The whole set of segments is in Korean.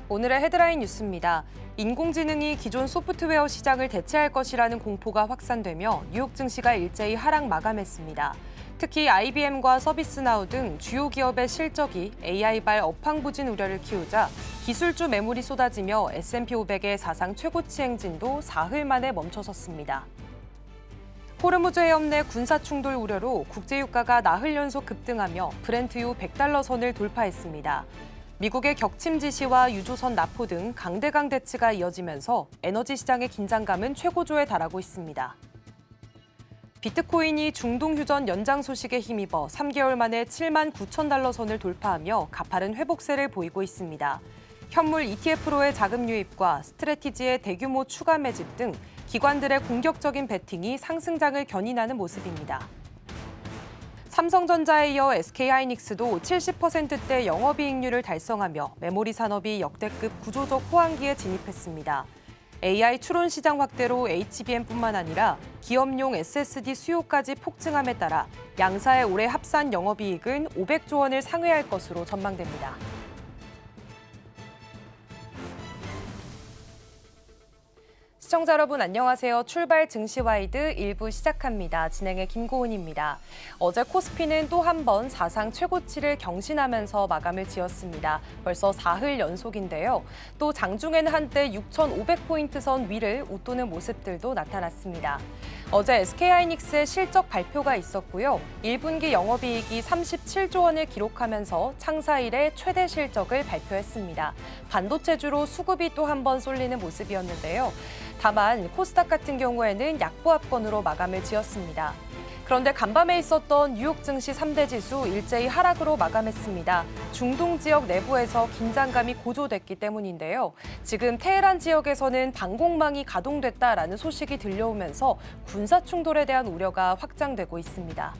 오늘의 헤드라인 뉴스입니다. 인공지능이 기존 소프트웨어 시장을 대체할 것이라는 공포가 확산되며 뉴욕 증시가 일제히 하락 마감했습니다. 특히 IBM과 서비스나우 등 주요 기업의 실적이 AI발 업황부진 우려를 키우자 기술주 매물이 쏟아지며 S&P 500의 사상 최고치 행진도 사흘 만에 멈춰섰습니다. 호르무즈 해협 내 군사 충돌 우려로 국제유가가 나흘 연속 급등하며 브렌트유 $100 선을 돌파했습니다. 미국의 격침 지시와 유조선 납포 등 강대강 대치가 이어지면서 에너지 시장의 긴장감은 최고조에 달하고 있습니다. 비트코인이 중동 휴전 연장 소식에 힘입어 3개월 만에 $79,000 선을 돌파하며 가파른 회복세를 보이고 있습니다. 현물 ETF로의 자금 유입과 스트래티지의 대규모 추가 매집 등 기관들의 공격적인 베팅이 상승장을 견인하는 모습입니다. 삼성전자에 이어 SK하이닉스도 70%대 영업이익률을 달성하며 메모리 산업이 역대급 구조적 호황기에 진입했습니다. AI 추론 시장 확대로 HBM뿐만 아니라 기업용 SSD 수요까지 폭증함에 따라 양사의 올해 합산 영업이익은 500조 원을 상회할 것으로 전망됩니다. 시청자 여러분 안녕하세요. 출발 증시와이드 1부 시작합니다. 진행의 김고은입니다. 어제 코스피는 또 한 번 사상 최고치를 경신하면서 마감을 지었습니다. 벌써 사흘 연속인데요. 또 장중에는 한때 6,500포인트 선 위를 웃도는 모습들도 나타났습니다. 어제 SK하이닉스의 실적 발표가 있었고요. 1분기 영업이익이 37조 원을 기록하면서 창사 이래 최대 실적을 발표했습니다. 반도체주로 수급이 또 한 번 쏠리는 모습이었는데요. 다만 코스닥 같은 경우에는 약보합권으로 마감을 지었습니다. 그런데 간밤에 있었던 뉴욕 증시 3대 지수 일제히 하락으로 마감했습니다. 중동 지역 내부에서 긴장감이 고조됐기 때문인데요. 지금 테헤란 지역에서는 방공망이 가동됐다라는 소식이 들려오면서 군사 충돌에 대한 우려가 확장되고 있습니다.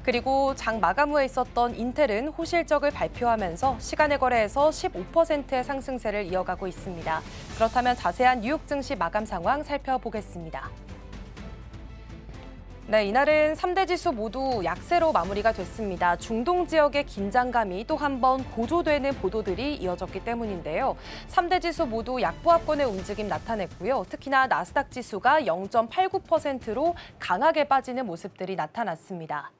그리고 장 마감 후에 있었던 인텔은 호실적을 발표하면서 시간의 거래에서 15%의 상승세를 이어가고 있습니다. 그렇다면 자세한 뉴욕 증시 마감 상황 살펴보겠습니다. 네, 이날은 3대 지수 모두 약세로 마무리가 됐습니다. 중동 지역의 긴장감이 또 한 번 고조되는 보도들이 이어졌기 때문인데요. 3대 지수 모두 약보합권의 움직임 나타냈고요. 특히나 나스닥 지수가 0.89%로 강하게 빠지는 모습들이 나타났습니다.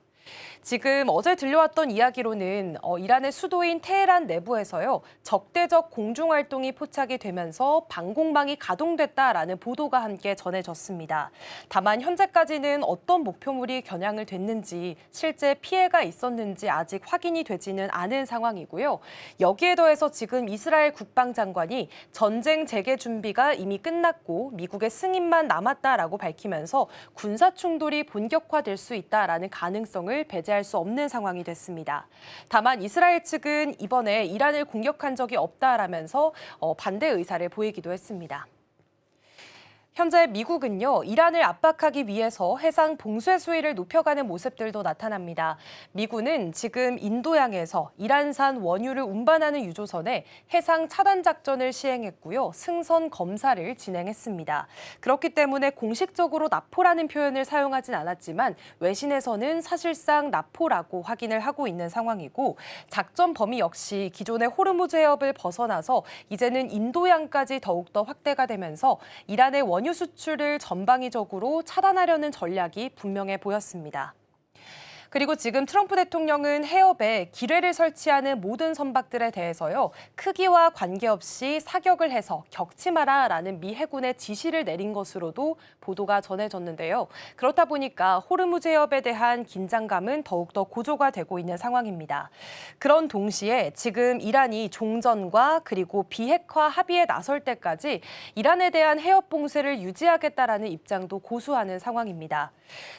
지금 어제 들려왔던 이야기로는 이란의 수도인 테헤란 내부에서요. 적대적 공중활동이 포착이 되면서 방공망이 가동됐다라는 보도가 함께 전해졌습니다. 다만 현재까지는 어떤 목표물이 겨냥을 됐는지 실제 피해가 있었는지 아직 확인이 되지는 않은 상황이고요. 여기에 더해서 지금 이스라엘 국방장관이 전쟁 재개 준비가 이미 끝났고 미국의 승인만 남았다라고 밝히면서 군사 충돌이 본격화될 수 있다라는 가능성을 배제할 수 없는 상황이 됐습니다. 다만 이스라엘 측은 이번에 이란을 공격한 적이 없다라면서 반대 의사를 보이기도 했습니다. 현재 미국은요, 이란을 압박하기 위해서 해상 봉쇄 수위를 높여가는 모습들도 나타납니다. 미군은 지금 인도양에서 이란산 원유를 운반하는 유조선에 해상 차단 작전을 시행했고요. 승선 검사를 진행했습니다. 그렇기 때문에 공식적으로 납포라는 표현을 사용하진 않았지만 외신에서는 사실상 납포라고 확인을 하고 있는 상황이고 작전 범위 역시 기존의 호르무즈 해협을 벗어나서 이제는 인도양까지 더욱더 확대가 되면서 이란의 원유 수출을 전방위적으로 차단하려는 전략이 분명해 보였습니다. 그리고 지금 트럼프 대통령은 해협에 기뢰를 설치하는 모든 선박들에 대해서요. 크기와 관계없이 사격을 해서 격침하라라는 미 해군의 지시를 내린 것으로도 보도가 전해졌는데요. 그렇다 보니까 호르무즈 해협에 대한 긴장감은 더욱더 고조가 되고 있는 상황입니다. 그런 동시에 지금 이란이 종전과 그리고 비핵화 합의에 나설 때까지 이란에 대한 해협 봉쇄를 유지하겠다라는 입장도 고수하는 상황입니다.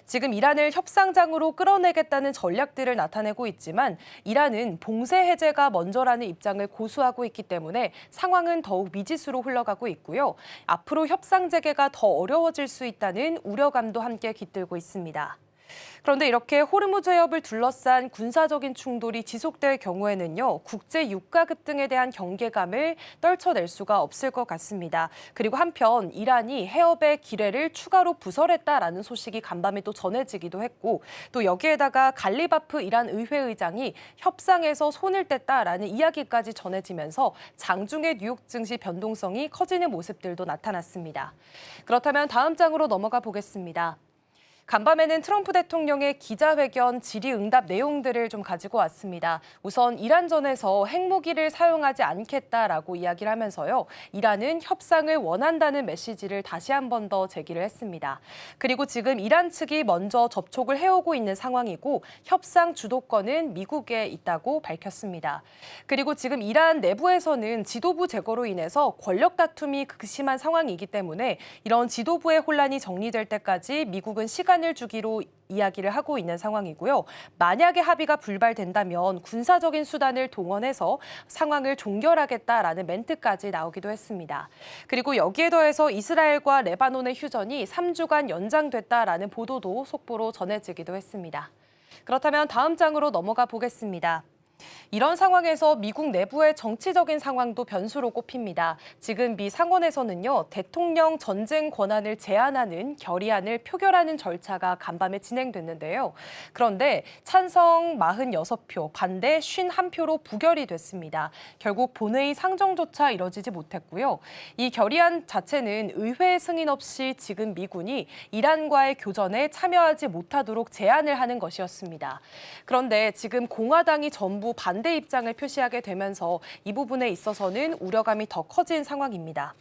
지금 이란을 협상장으로 끌어내겠다는 전략들을 나타내고 있지만 이란은 봉쇄 해제가 먼저라는 입장을 고수하고 있기 때문에 상황은 더욱 미지수로 흘러가고 있고요. 앞으로 협상 재개가 더 어려워질 수 있다는 우려감도 함께 깃들고 있습니다. 그런데 이렇게 호르무즈 해협을 둘러싼 군사적인 충돌이 지속될 경우에는요, 국제 유가 급등에 대한 경계감을 떨쳐낼 수가 없을 것 같습니다. 그리고 한편 이란이 해협의 기뢰를 추가로 부설했다라는 소식이 간밤에 또 전해지기도 했고, 또 여기에다가 갈리바프 이란 의회의장이 협상에서 손을 뗐다라는 이야기까지 전해지면서 장중의 뉴욕 증시 변동성이 커지는 모습들도 나타났습니다. 그렇다면 다음 장으로 넘어가 보겠습니다. 간밤에는 트럼프 대통령의 기자회견 질의응답 내용들을 좀 가지고 왔습니다. 우선 이란전에서 핵무기를 사용하지 않겠다라고 이야기를 하면서요. 이란은 협상을 원한다는 메시지를 다시 한 번 더 제기를 했습니다. 그리고 지금 이란 측이 먼저 접촉을 해오고 있는 상황이고 협상 주도권은 미국에 있다고 밝혔습니다. 그리고 지금 이란 내부에서는 지도부 제거로 인해서 권력 다툼이 극심한 상황이기 때문에 이런 지도부의 혼란이 정리될 때까지 미국은 시간을 주기로 이야기를 하고 있는 상황이고요. 만약에 합의가 불발된다면 군사적인 수단을 동원해서 상황을 종결하겠다라는 멘트까지 나오기도 했습니다. 그리고 여기에 더해서 이스라엘과 레바논의 휴전이 3주간 연장됐다라는 보도도 속보로 전해지기도 했습니다. 그렇다면 다음 장으로 넘어가 보겠습니다. 이런 상황에서 미국 내부의 정치적인 상황도 변수로 꼽힙니다. 지금 미 상원에서는요, 대통령 전쟁 권한을 제한하는 결의안을 표결하는 절차가 간밤에 진행됐는데요. 그런데 찬성 46표, 반대 51표로 부결이 됐습니다. 결국 본회의 상정조차 이뤄지지 못했고요. 이 결의안 자체는 의회 승인 없이 지금 미군이 이란과의 교전에 참여하지 못하도록 제한을 하는 것이었습니다. 그런데 지금 공화당이 전부 반대 입장을 표시하게 되면서 이 부분에 있어서는 우려감이 더 커진 상황입니다.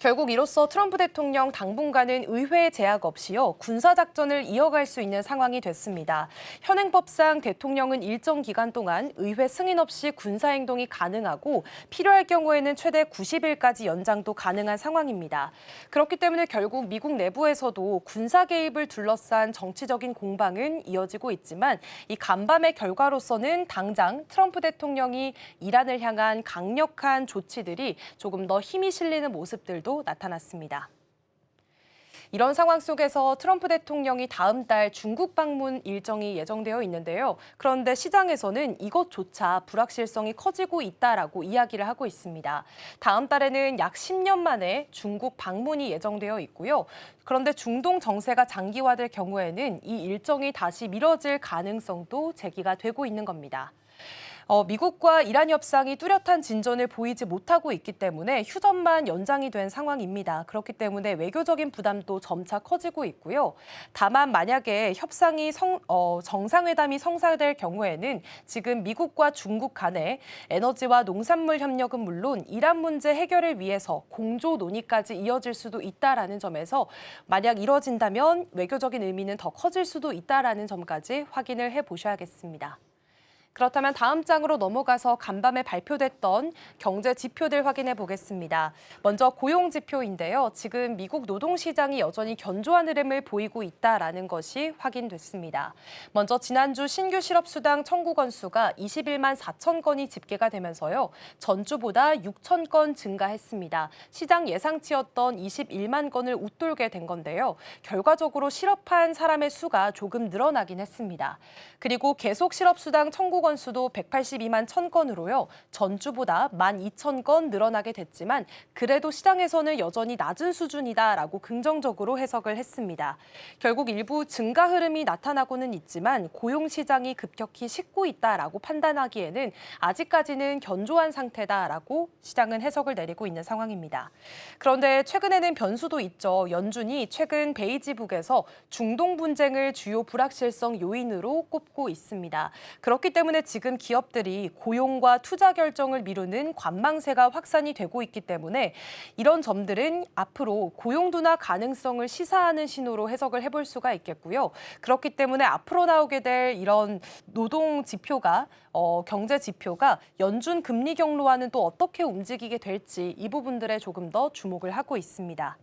결국 이로써 트럼프 대통령 당분간은 의회 제약 없이요, 군사작전을 이어갈 수 있는 상황이 됐습니다. 현행법상 대통령은 일정 기간 동안 의회 승인 없이 군사행동이 가능하고 필요할 경우에는 최대 90일까지 연장도 가능한 상황입니다. 그렇기 때문에 결국 미국 내부에서도 군사 개입을 둘러싼 정치적인 공방은 이어지고 있지만 이 간밤의 결과로서는 당장 트럼프 대통령이 이란을 향한 강력한 조치들이 조금 더 힘이 실리는 모습들도 나타났습니다. 이런 상황 속에서 트럼프 대통령이 다음 달 중국 방문 일정이 예정되어 있는데요. 그런데 시장에서는 이것조차 불확실성이 커지고 있다라고 이야기를 하고 있습니다. 다음 달에는 약 10년 만에 중국 방문이 예정되어 있고요. 그런데 중동 정세가 장기화될 경우에는 이 일정이 다시 미뤄질 가능성도 제기가 되고 있는 겁니다. 미국과 이란 협상이 뚜렷한 진전을 보이지 못하고 있기 때문에 휴전만 연장이 된 상황입니다. 그렇기 때문에 외교적인 부담도 점차 커지고 있고요. 다만 만약에 협상이 정상회담이 성사될 경우에는 지금 미국과 중국 간에 에너지와 농산물 협력은 물론 이란 문제 해결을 위해서 공조 논의까지 이어질 수도 있다라는 점에서 만약 이뤄진다면 외교적인 의미는 더 커질 수도 있다라는 점까지 확인을 해보셔야겠습니다. 그렇다면 다음 장으로 넘어가서 간밤에 발표됐던 경제 지표들 확인해 보겠습니다. 먼저 고용 지표인데요. 지금 미국 노동시장이 여전히 견조한 흐름을 보이고 있다라는 것이 확인됐습니다. 먼저 지난주 신규 실업수당 청구 건수가 21만 4천 건이 집계가 되면서요. 전주보다 6천 건 증가했습니다. 시장 예상치였던 21만 건을 웃돌게 된 건데요. 결과적으로 실업한 사람의 수가 조금 늘어나긴 했습니다. 그리고 계속 실업수당 청구 건수도 182만 1천 건으로요. 전주보다 12,000건 늘어나게 됐지만 그래도 시장에서는 여전히 낮은 수준이다라고 긍정적으로 해석을 했습니다. 결국 일부 증가 흐름이 나타나고는 있지만 고용 시장이 급격히 식고 있다라고 판단하기에는 아직까지는 견조한 상태다라고 시장은 해석을 내리고 있는 상황입니다. 그런데 최근에는 변수도 있죠. 연준이 최근 베이지북에서 중동 분쟁을 주요 불확실성 요인으로 꼽고 있습니다. 그렇기 때문에 지금 기업들이 고용과 투자 결정을 미루는 관망세가 확산이 되고 있기 때문에 이런 점들은 앞으로 고용 둔화 가능성을 시사하는 신호로 해석을 해볼 수가 있겠고요. 그렇기 때문에 앞으로 나오게 될 이런 노동 지표가 경제 지표가 연준 금리 경로와는 또 어떻게 움직이게 될지 이 부분들에 조금 더 주목을 하고 있습니다.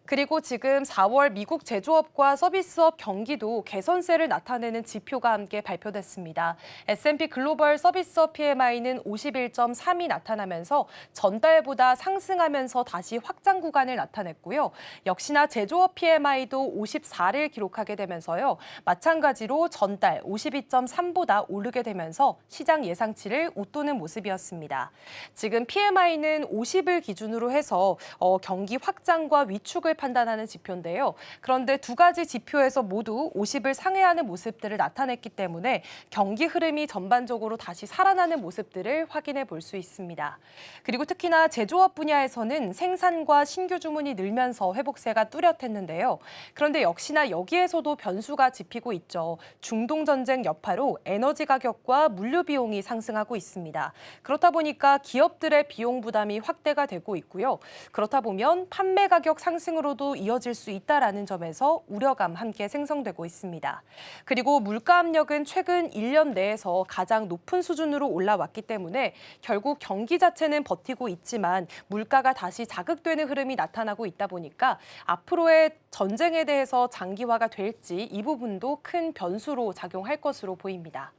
그리고 지금 4월 미국 제조업과 서비스업 경기도 개선세를 나타내는 지표가 함께 발표됐습니다. S&P 글로벌 서비스업 PMI는 51.3이 나타나면서 전달보다 상승하면서 다시 확장 구간을 나타냈고요. 역시나 제조업 PMI도 54를 기록하게 되면서요. 마찬가지로 전달 52.3보다 오르게 되면서 시장 예상치를 웃도는 모습이었습니다. 지금 PMI는 50을 기준으로 해서 경기 확장과 위축을 판단하는 지표인데요. 그런데 두 가지 지표에서 모두 50을 상회하는 모습들을 나타냈기 때문에 경기 흐름이 전반적으로 다시 살아나는 모습들을 확인해 볼 수 있습니다. 그리고 특히나 제조업 분야에서는 생산과 신규 주문이 늘면서 회복세가 뚜렷했는데요. 그런데 역시나 여기에서도 변수가 짚히고 있죠. 중동 전쟁 여파로 에너지 가격과 물류 비용이 상승하고 있습니다. 그렇다 보니까 기업들의 비용 부담이 확대가 되고 있고요. 그렇다 보면 판매 가격 상승으로도 이어질 수 있다라는 점에서 우려감 함께 생성되고 있습니다. 그리고 물가 압력은 최근 1년 내에서 가장 높은 수준으로 올라왔기 때문에 결국 경기 자체는 버티고 있지만 물가가 다시 자극되는 흐름이 나타나고 있다 보니까 앞으로의 전쟁에 대해서 장기화가 될지 이 부분도 큰 변수로 작용할 것으로 보입니다.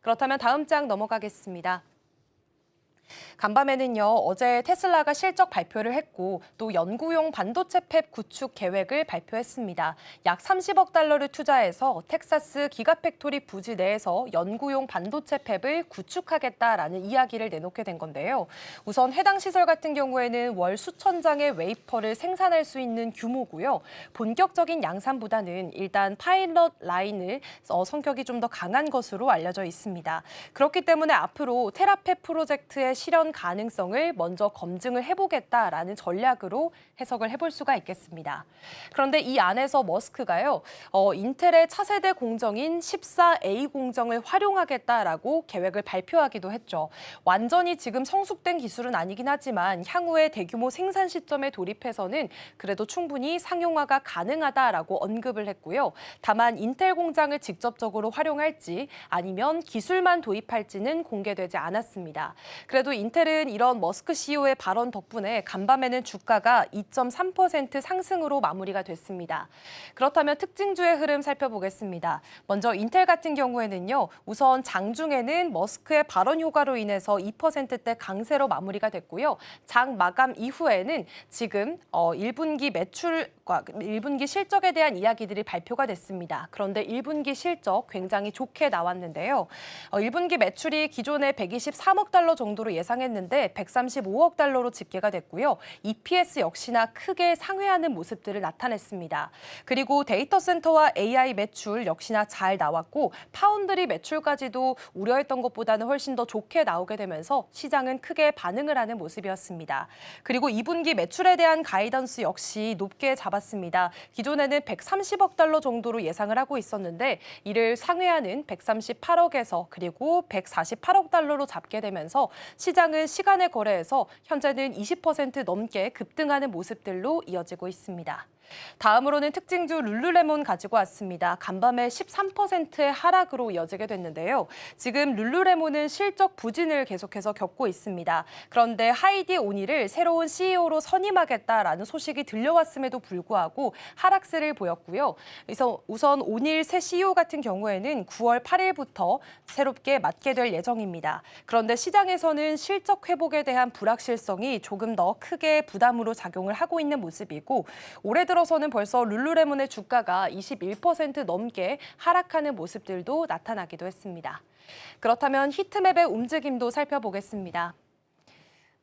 그렇다면 다음 장 넘어가겠습니다. 간밤에는요, 어제 테슬라가 실적 발표를 했고 또 연구용 반도체 팹 구축 계획을 발표했습니다. 약 30억 달러를 투자해서 텍사스 기가팩토리 부지 내에서 연구용 반도체 팹을 구축하겠다라는 이야기를 내놓게 된 건데요. 우선 해당 시설 같은 경우에는 월 수천 장의 웨이퍼를 생산할 수 있는 규모고요. 본격적인 양산보다는 일단 파일럿 라인을 성격이 좀 더 강한 것으로 알려져 있습니다. 그렇기 때문에 앞으로 테라팹 프로젝트의 실현 가능성을 먼저 검증을 해보겠다라는 전략으로 해석을 해볼 수가 있겠습니다. 그런데 이 안에서 머스크가요, 인텔의 차세대 공정인 14A 공정을 활용하겠다라고 계획을 발표하기도 했죠. 완전히 지금 성숙된 기술은 아니긴 하지만 향후에 대규모 생산 시점에 돌입해서는 그래도 충분히 상용화가 가능하다라고 언급을 했고요. 다만 인텔 공장을 직접적으로 활용할지 아니면 기술만 도입할지는 공개되지 않았습니다. 그래도 인텔은 이런 머스크 CEO의 발언 덕분에 간밤에는 주가가 2.3% 상승으로 마무리가 됐습니다. 그렇다면 특징주의 흐름 살펴보겠습니다. 먼저 인텔 같은 경우에는요. 우선 장중에는 머스크의 발언 효과로 인해서 2%대 강세로 마무리가 됐고요. 장 마감 이후에는 지금 1분기 매출과 1분기 실적에 대한 이야기들이 발표가 됐습니다. 그런데 1분기 실적 굉장히 좋게 나왔는데요. 1분기 매출이 기존에 123억 달러 정도로 예상했는데 135억 달러로 집계가 됐고요. EPS 역시나 크게 상회하는 모습들을 나타냈습니다. 그리고 데이터 센터와 AI 매출 역시나 잘 나왔고 파운드리 매출까지도 우려했던 것보다는 훨씬 더 좋게 나오게 되면서 시장은 크게 반응을 하는 모습이었습니다. 그리고 2분기 매출에 대한 가이던스 역시 높게 잡았습니다. 기존에는 130억 달러 정도로 예상을 하고 있었는데 이를 상회하는 138억에서 그리고 148억 달러로 잡게 되면서 시장은 시간의 거래에서 현재는 20% 넘게 급등하는 모습들로 이어지고 있습니다. 다음으로는 특징주 룰루레몬 가지고 왔습니다. 간밤에 13%의 하락으로 이어지게 됐는데요. 지금 룰루레몬은 실적 부진을 계속해서 겪고 있습니다. 그런데 하이디 오닐을 새로운 CEO로 선임하겠다라는 소식이 들려왔음에도 불구하고 하락세를 보였고요. 그래서 우선 오닐 새 CEO 같은 경우에는 9월 8일부터 새롭게 맡게 될 예정입니다. 그런데 시장에서는 실적 회복에 대한 불확실성이 조금 더 크게 부담으로 작용을 하고 있는 모습이고 올해 들어서는 벌써 룰루레몬의 주가가 21% 넘게 하락하는 모습들도 나타나기도 했습니다. 그렇다면 히트맵의 움직임도 살펴보겠습니다.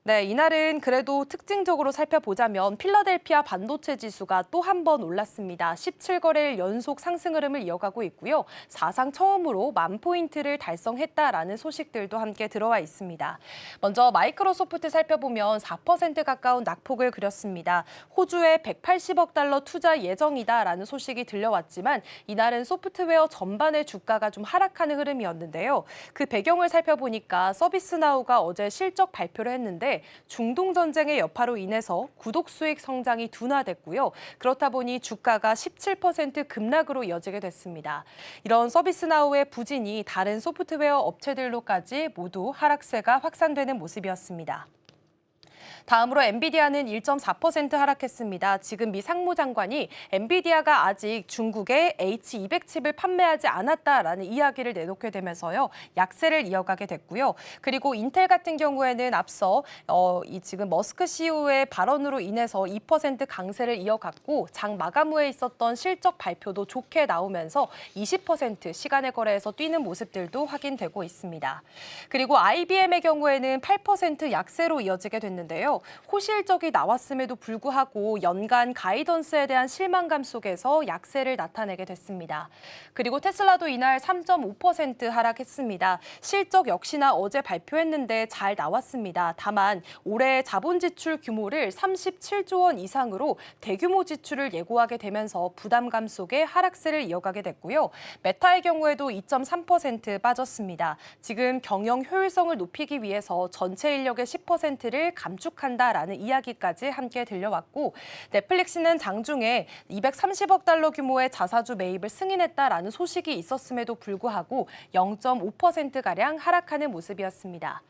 네, 이날은 그래도 특징적으로 살펴보자면 필라델피아 반도체 지수가 또 한 번 올랐습니다. 17거래일 연속 상승 흐름을 이어가고 있고요. 사상 처음으로 10,000포인트를 달성했다라는 소식들도 함께 들어와 있습니다. 먼저 마이크로소프트 살펴보면 4% 가까운 낙폭을 그렸습니다. 호주에 180억 달러 투자 예정이다라는 소식이 들려왔지만 이날은 소프트웨어 전반의 주가가 좀 하락하는 흐름이었는데요. 그 배경을 살펴보니까 서비스나우가 어제 실적 발표를 했는데 중동 전쟁의 여파로 인해서 구독 수익 성장이 둔화됐고요. 그렇다 보니 주가가 17% 급락으로 이어지게 됐습니다. 이런 서비스나우의 부진이 다른 소프트웨어 업체들로까지 모두 하락세가 확산되는 모습이었습니다. 다음으로 엔비디아는 1.4% 하락했습니다. 지금 미 상무장관이 엔비디아가 아직 중국에 H200 칩을 판매하지 않았다라는 이야기를 내놓게 되면서요. 약세를 이어가게 됐고요. 그리고 인텔 같은 경우에는 앞서 지금 머스크 CEO의 발언으로 인해서 2% 강세를 이어갔고 장 마감 후에 있었던 실적 발표도 좋게 나오면서 20% 시간의 거래에서 뛰는 모습들도 확인되고 있습니다. 그리고 IBM의 경우에는 8% 약세로 이어지게 됐는데요. 호실적이 나왔음에도 불구하고 연간 가이던스에 대한 실망감 속에서 약세를 나타내게 됐습니다. 그리고 테슬라도 이날 3.5% 하락했습니다. 실적 역시나 어제 발표했는데 잘 나왔습니다. 다만 올해 자본 지출 규모를 37조 원 이상으로 대규모 지출을 예고하게 되면서 부담감 속에 하락세를 이어가게 됐고요. 메타의 경우에도 2.3% 빠졌습니다. 지금 경영 효율성을 높이기 위해서 전체 인력의 10%를 감축한다라는 이야기까지 함께 들려왔고 넷플릭스는 장중에 230억 달러 규모의 자사주 매입을 승인했다라는 소식이 있었음에도 불구하고 0.5%가량 하락하는 모습이었습니다.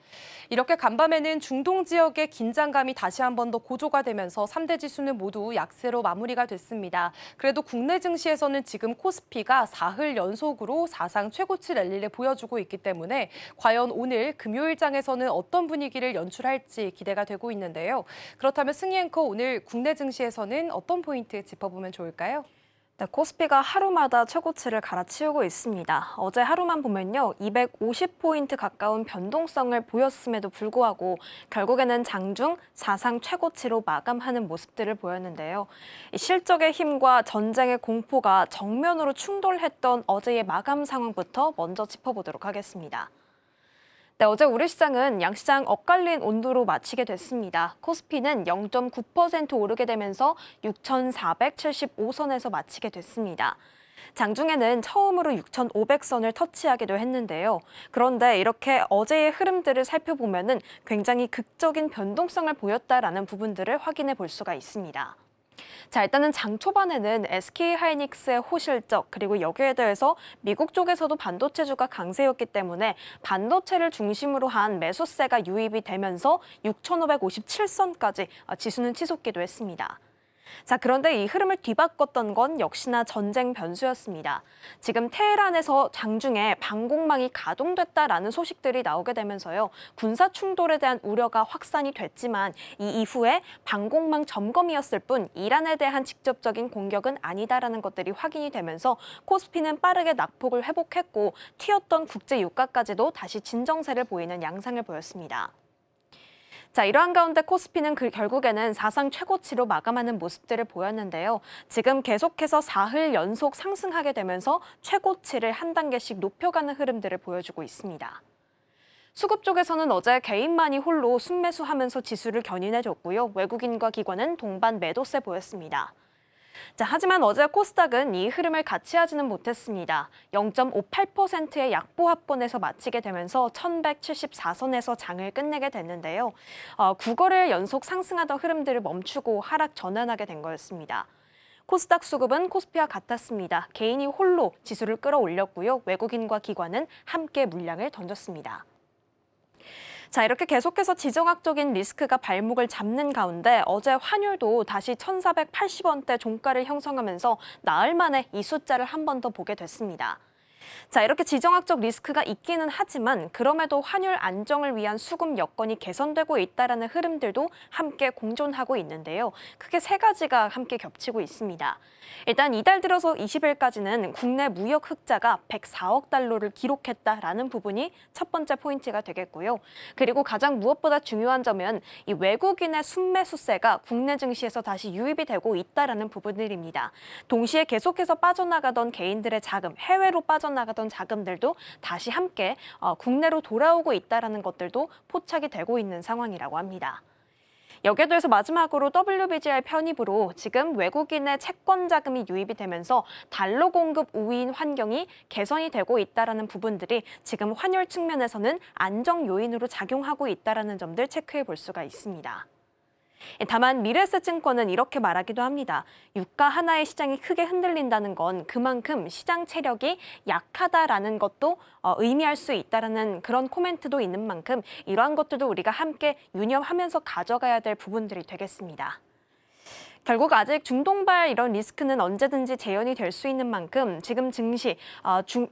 이렇게 간밤에는 중동 지역의 긴장감이 다시 한 번 더 고조가 되면서 3대 지수는 모두 약세로 마무리가 됐습니다. 그래도 국내 증시에서는 지금 코스피가 4흘 연속으로 사상 최고치 랠리를 보여주고 있기 때문에 과연 오늘 금요일장에서는 어떤 분위기를 연출할지 기대가 되고 있는데요. 그렇다면 승희 앵커 오늘 국내 증시에서는 어떤 포인트 짚어보면 좋을까요? 네, 코스피가 하루마다 최고치를 갈아치우고 있습니다. 어제 하루만 보면요, 250포인트 가까운 변동성을 보였음에도 불구하고 결국에는 장중 사상 최고치로 마감하는 모습들을 보였는데요. 실적의 힘과 전쟁의 공포가 정면으로 충돌했던 어제의 마감 상황부터 먼저 짚어보도록 하겠습니다. 네, 어제 우리 시장은 양시장 엇갈린 온도로 마치게 됐습니다. 코스피는 0.9% 오르게 되면서 6,475선에서 마치게 됐습니다. 장중에는 처음으로 6,500선을 터치하기도 했는데요. 그런데 이렇게 어제의 흐름들을 살펴보면은 굉장히 극적인 변동성을 보였다라는 부분들을 확인해 볼 수가 있습니다. 자, 일단은 장 초반에는 SK하이닉스의 호실적 그리고 여기에 대해서 미국 쪽에서도 반도체주가 강세였기 때문에 반도체를 중심으로 한 매수세가 유입이 되면서 6,557선까지 지수는 치솟기도 했습니다. 자, 그런데 이 흐름을 뒤바꿨던 건 역시나 전쟁 변수였습니다. 지금 테헤란에서 장중에 방공망이 가동됐다라는 소식들이 나오게 되면서요. 군사 충돌에 대한 우려가 확산이 됐지만 이 이후에 방공망 점검이었을 뿐 이란에 대한 직접적인 공격은 아니다라는 것들이 확인이 되면서 코스피는 빠르게 낙폭을 회복했고 튀었던 국제 유가까지도 다시 진정세를 보이는 양상을 보였습니다. 자, 이러한 가운데 코스피는 결국에는 사상 최고치로 마감하는 모습들을 보였는데요. 지금 계속해서 4흘 연속 상승하게 되면서 최고치를 한 단계씩 높여가는 흐름들을 보여주고 있습니다. 수급 쪽에서는 어제 개인만이 홀로 순매수하면서 지수를 견인해줬고요. 외국인과 기관은 동반 매도세 보였습니다. 자, 하지만 어제 코스닥은 이 흐름을 같이 하지는 못했습니다. 0.58%의 약보합권에서 마치게 되면서 1174선에서 장을 끝내게 됐는데요. 9거래일 연속 상승하던 흐름들을 멈추고 하락 전환하게 된 거였습니다. 코스닥 수급은 코스피와 같았습니다. 개인이 홀로 지수를 끌어올렸고요. 외국인과 기관은 함께 물량을 던졌습니다. 자, 이렇게 계속해서 지정학적인 리스크가 발목을 잡는 가운데 어제 환율도 다시 1,480원대 종가를 형성하면서 나흘 만에 이 숫자를 한 번 더 보게 됐습니다. 자, 이렇게 지정학적 리스크가 있기는 하지만 그럼에도 환율 안정을 위한 수급 여건이 개선되고 있다는 흐름들도 함께 공존하고 있는데요. 크게 세 가지가 함께 겹치고 있습니다. 일단 이달 들어서 20일까지는 국내 무역 흑자가 104억 달러를 기록했다라는 부분이 첫 번째 포인트가 되겠고요. 그리고 가장 무엇보다 중요한 점은 이 외국인의 순매수세가 국내 증시에서 다시 유입이 되고 있다라는 부분들입니다. 동시에 계속해서 빠져나가던 개인들의 자금, 해외로 빠져나가던 자금들도 다시 함께 국내로 돌아오고 있다는 것들도 포착이 되고 있는 상황이라고 합니다. 여기에 대해서 마지막으로 WBGR 편입으로 지금 외국인의 채권 자금이 유입이 되면서 달러 공급 우위인 환경이 개선이 되고 있다는 부분들이 지금 환율 측면에서는 안정 요인으로 작용하고 있다는 점들 체크해 볼 수가 있습니다. 다만 미래에셋증권은 이렇게 말하기도 합니다. 유가 하나의 시장이 크게 흔들린다는 건 그만큼 시장 체력이 약하다라는 것도 의미할 수 있다라는 그런 코멘트도 있는 만큼 이러한 것들도 우리가 함께 유념하면서 가져가야 될 부분들이 되겠습니다. 결국 아직 중동발 이런 리스크는 언제든지 재현이 될 수 있는 만큼 지금 증시,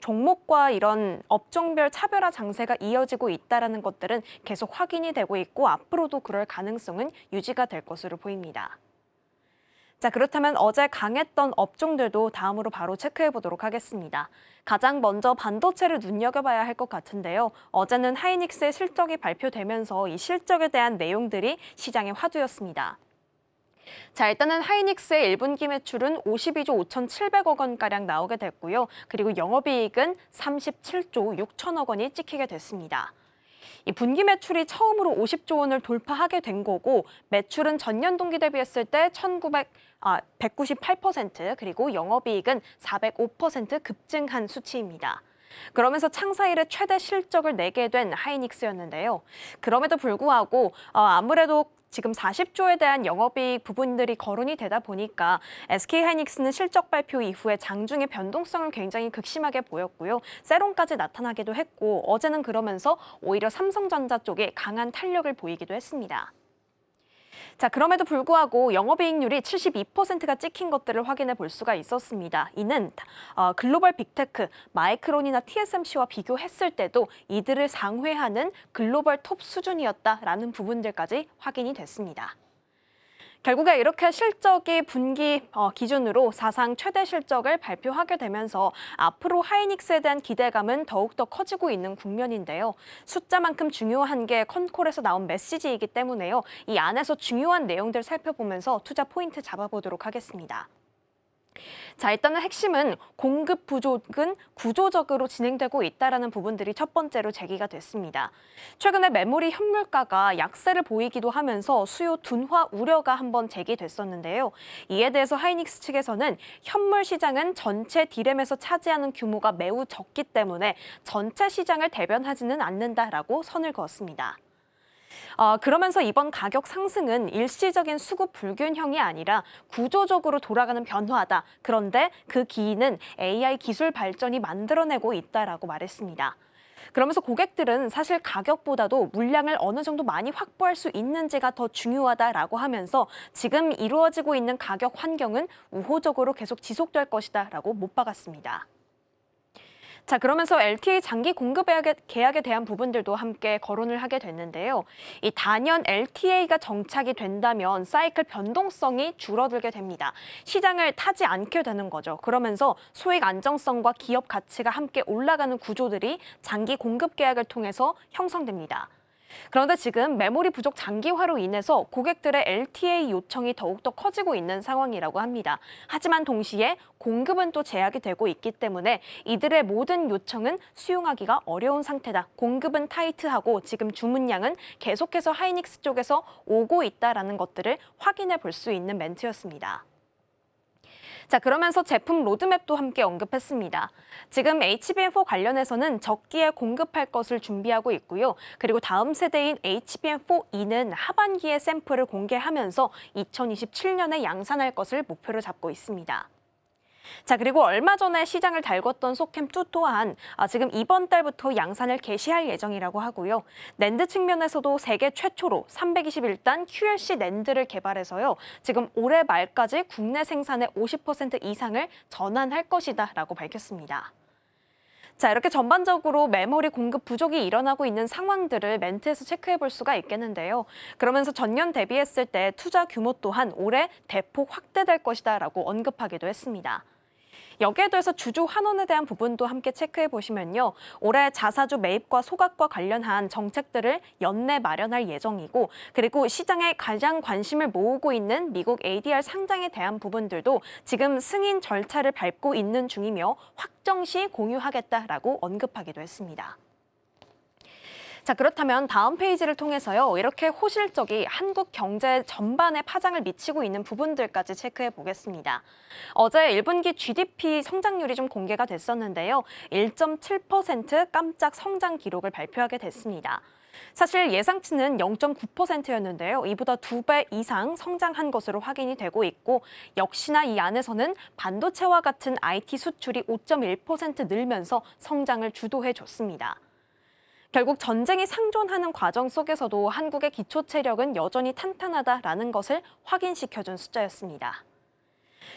종목과 이런 업종별 차별화 장세가 이어지고 있다는 것들은 계속 확인이 되고 있고 앞으로도 그럴 가능성은 유지가 될 것으로 보입니다. 자, 그렇다면 어제 강했던 업종들도 다음으로 바로 체크해 보도록 하겠습니다. 가장 먼저 반도체를 눈여겨봐야 할 것 같은데요. 어제는 하이닉스의 실적이 발표되면서 이 실적에 대한 내용들이 시장의 화두였습니다. 자, 일단은 하이닉스의 1분기 매출은 52조 5,700억 원가량 나오게 됐고요. 그리고 영업이익은 37조 6천억 원이 찍히게 됐습니다. 이 분기 매출이 처음으로 50조 원을 돌파하게 된 거고 매출은 전년 동기 대비했을 때 198% 그리고 영업이익은 405% 급증한 수치입니다. 그러면서 창사 이래 최대 실적을 내게 된 하이닉스였는데요. 그럼에도 불구하고 아무래도 지금 40조에 대한 영업이익 부분들이 거론이 되다 보니까 SK하이닉스는 실적 발표 이후에 장중의 변동성을 굉장히 극심하게 보였고요. 세론까지 나타나기도 했고 어제는 그러면서 오히려 삼성전자 쪽에 강한 탄력을 보이기도 했습니다. 자, 그럼에도 불구하고 영업이익률이 72%가 찍힌 것들을 확인해 볼 수가 있었습니다. 이는 글로벌 빅테크, 마이크론이나 TSMC와 비교했을 때도 이들을 상회하는 글로벌 톱 수준이었다라는 부분들까지 확인이 됐습니다. 결국에 이렇게 실적이 분기 기준으로 사상 최대 실적을 발표하게 되면서 앞으로 하이닉스에 대한 기대감은 더욱더 커지고 있는 국면인데요. 숫자만큼 중요한 게 컨콜에서 나온 메시지이기 때문에요. 이 안에서 중요한 내용들 살펴보면서 투자 포인트 잡아보도록 하겠습니다. 자, 일단은 핵심은 공급 부족은 구조적으로 진행되고 있다는 부분들이 첫 번째로 제기가 됐습니다. 최근에 메모리 현물가가 약세를 보이기도 하면서 수요 둔화 우려가 한번 제기됐었는데요. 이에 대해서 하이닉스 측에서는 현물 시장은 전체 디램에서 차지하는 규모가 매우 적기 때문에 전체 시장을 대변하지는 않는다라고 선을 그었습니다. 그러면서 이번 가격 상승은 일시적인 수급 불균형이 아니라 구조적으로 돌아가는 변화다. 그런데 그 기인은 AI 기술 발전이 만들어내고 있다라고 말했습니다. 그러면서 고객들은 사실 가격보다도 물량을 어느 정도 많이 확보할 수 있는지가 더 중요하다라고 하면서 지금 이루어지고 있는 가격 환경은 우호적으로 계속 지속될 것이다라고 못 박았습니다. 자, 그러면서 LTA 장기 공급 계약에 대한 부분들도 함께 거론을 하게 됐는데요. 이 단연 LTA가 정착이 된다면 사이클 변동성이 줄어들게 됩니다. 시장을 타지 않게 되는 거죠. 그러면서 소액 안정성과 기업 가치가 함께 올라가는 구조들이 장기 공급 계약을 통해서 형성됩니다. 그런데 지금 메모리 부족 장기화로 인해서 고객들의 LTA 요청이 더욱더 커지고 있는 상황이라고 합니다. 하지만 동시에 공급은 또 제약이 되고 있기 때문에 이들의 모든 요청은 수용하기가 어려운 상태다. 공급은 타이트하고 지금 주문량은 계속해서 하이닉스 쪽에서 오고 있다는 것들을 확인해 볼 수 있는 멘트였습니다. 자, 그러면서 제품 로드맵도 함께 언급했습니다. 지금 HBM4 관련해서는 적기에 공급할 것을 준비하고 있고요. 그리고 다음 세대인 HBM4E는 하반기에 샘플을 공개하면서 2027년에 양산할 것을 목표로 잡고 있습니다. 자, 그리고 얼마 전에 시장을 달궜던 소캠2 또한 지금 이번 달부터 양산을 개시할 예정이라고 하고요. 낸드 측면에서도 세계 최초로 321단 QLC 낸드를 개발해서요. 지금 올해 말까지 국내 생산의 50% 이상을 전환할 것이다라고 밝혔습니다. 자, 이렇게 전반적으로 메모리 공급 부족이 일어나고 있는 상황들을 멘트에서 체크해 볼 수가 있겠는데요. 그러면서 전년 대비했을 때 투자 규모 또한 올해 대폭 확대될 것이다라고 언급하기도 했습니다. 여기에 더해서 주주 환원에 대한 부분도 함께 체크해 보시면요. 올해 자사주 매입과 소각과 관련한 정책들을 연내 마련할 예정이고 그리고 시장에 가장 관심을 모으고 있는 미국 ADR 상장에 대한 부분들도 지금 승인 절차를 밟고 있는 중이며 확정 시 공유하겠다라고 언급하기도 했습니다. 자, 그렇다면 다음 페이지를 통해서요. 이렇게 호실적이 한국 경제 전반에 파장을 미치고 있는 부분들까지 체크해 보겠습니다. 어제 1분기 GDP 성장률이 좀 공개가 됐었는데요. 1.7% 깜짝 성장 기록을 발표하게 됐습니다. 사실 예상치는 0.9%였는데요. 이보다 2배 이상 성장한 것으로 확인이 되고 있고 역시나 이 안에서는 반도체와 같은 IT 수출이 5.1% 늘면서 성장을 주도해 줬습니다. 결국 전쟁이 상존하는 과정 속에서도 한국의 기초 체력은 여전히 탄탄하다라는 것을 확인시켜준 숫자였습니다.